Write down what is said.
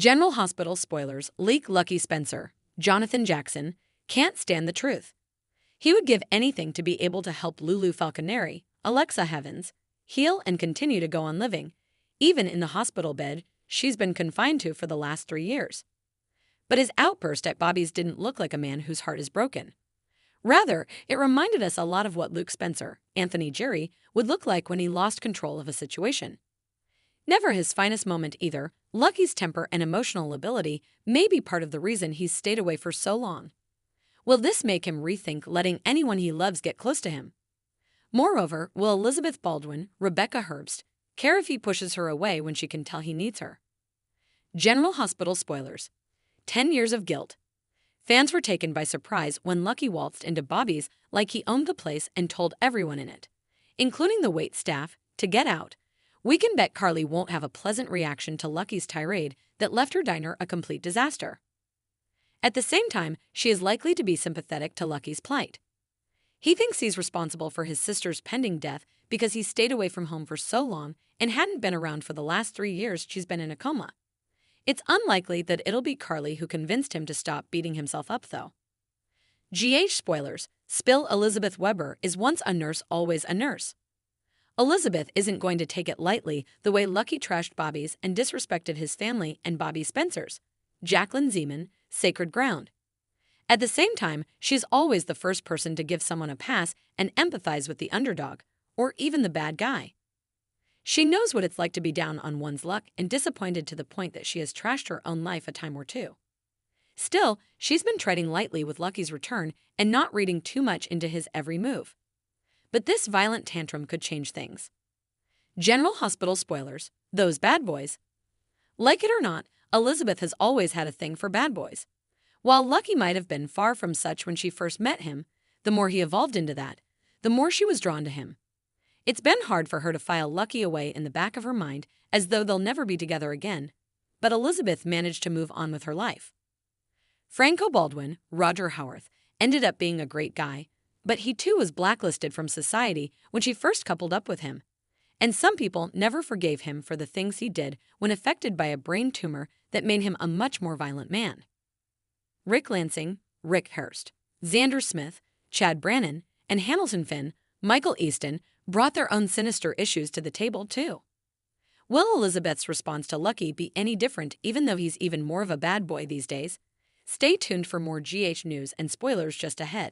General Hospital spoilers leak Lucky Spencer, Jonathan Jackson, can't stand the truth. He would give anything to be able to help Lulu Falconeri, Alexa Heavens, heal and continue to go on living, even in the hospital bed she's been confined to for the last 3 years. But his outburst at Bobby's didn't look like a man whose heart is broken. Rather, it reminded us a lot of what Luke Spencer, Anthony Jerry, would look like when he lost control of a situation. Never his finest moment either, Lucky's temper and emotional ability may be part of the reason he's stayed away for so long. Will this make him rethink letting anyone he loves get close to him? Moreover, will Elizabeth Baldwin, Rebecca Herbst, care if he pushes her away when she can tell he needs her? General Hospital spoilers. 10 years of guilt. Fans were taken by surprise when Lucky waltzed into Bobby's like he owned the place and told everyone in it, including the wait staff, to get out. We can bet Carly won't have a pleasant reaction to Lucky's tirade that left her diner a complete disaster. At the same time, she is likely to be sympathetic to Lucky's plight. He thinks he's responsible for his sister's pending death because he stayed away from home for so long and hadn't been around for the last 3 years she's been in a coma. It's unlikely that it'll be Carly who convinced him to stop beating himself up, though. GH spoilers. Spill Elizabeth Weber is once a nurse, always a nurse. Elizabeth isn't going to take it lightly the way Lucky trashed Bobby's and disrespected his family and Bobby Spencer's, Jacqueline Zeman, sacred ground. At the same time, she's always the first person to give someone a pass and empathize with the underdog, or even the bad guy. She knows what it's like to be down on one's luck and disappointed to the point that she has trashed her own life a time or two. Still, she's been treading lightly with Lucky's return and not reading too much into his every move. But this violent tantrum could change things. General Hospital spoilers. Those bad boys. Like it or not, Elizabeth has always had a thing for bad boys. While Lucky might have been far from such when she first met him, the more he evolved into that, the more she was drawn to him. It's been hard for her to file Lucky away in the back of her mind as though they'll never be together again, but Elizabeth managed to move on with her life. Franco Baldwin, Roger Howarth, ended up being a great guy, but he too was blacklisted from society when she first coupled up with him. And some people never forgave him for the things he did when affected by a brain tumor that made him a much more violent man. Rick Lansing, Rick Hurst, Xander Smith, Chad Brannon, and Hamilton Finn, Michael Easton, brought their own sinister issues to the table, too. Will Elizabeth's response to Lucky be any different, even though he's even more of a bad boy these days? Stay tuned for more GH news and spoilers just ahead.